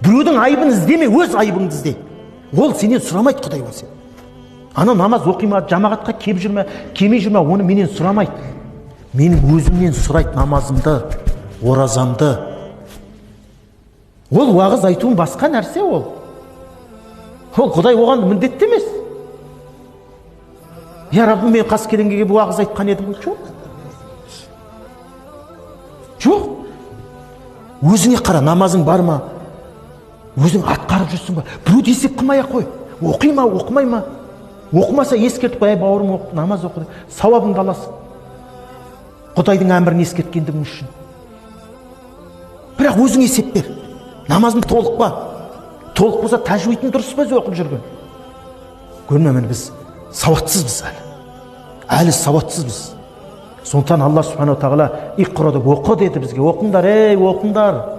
Біреудің айыбын іздеме, өз айыбыңды ізде. Ол сенен сұрамайды Құдай ол сен. Ана намаз оқи ма, жамағатқа келіп жүр ме, келмей жүр ме, оны менен сұрамайды. Менің өзімнен сұрайды намазымды, оразамды. Ол уағыз айтуын басқа нәрсе ол. Ол Құдай оған міндетті емес. Я Раббым, мен қаскелеңге келіп уағыз айтқан едім. Жоқ. Өзіңе қара, намазың бар ма? Өзің атқарып жүрсің ба? Біреуді есеп қылмай ақ қой. Оқи ма, оқымай ма? Оқымаса ескертіп қой, бауырым оқы, намаз оқы. Сауабыңды аласың. Құдайдың әмірін ескерткендігің үшін. Бірақ өзің есеп бер. Намазың толық па? Толық болса тәжуидін дұрыс па оқып жүрген? Көрмемен біз сауатсызбыз әлі. Әлі сауатсызбыз. Сондықтан Алла Субхану тағала иқра деп оқы деді бізге. Оқыңдар, оқыңдар.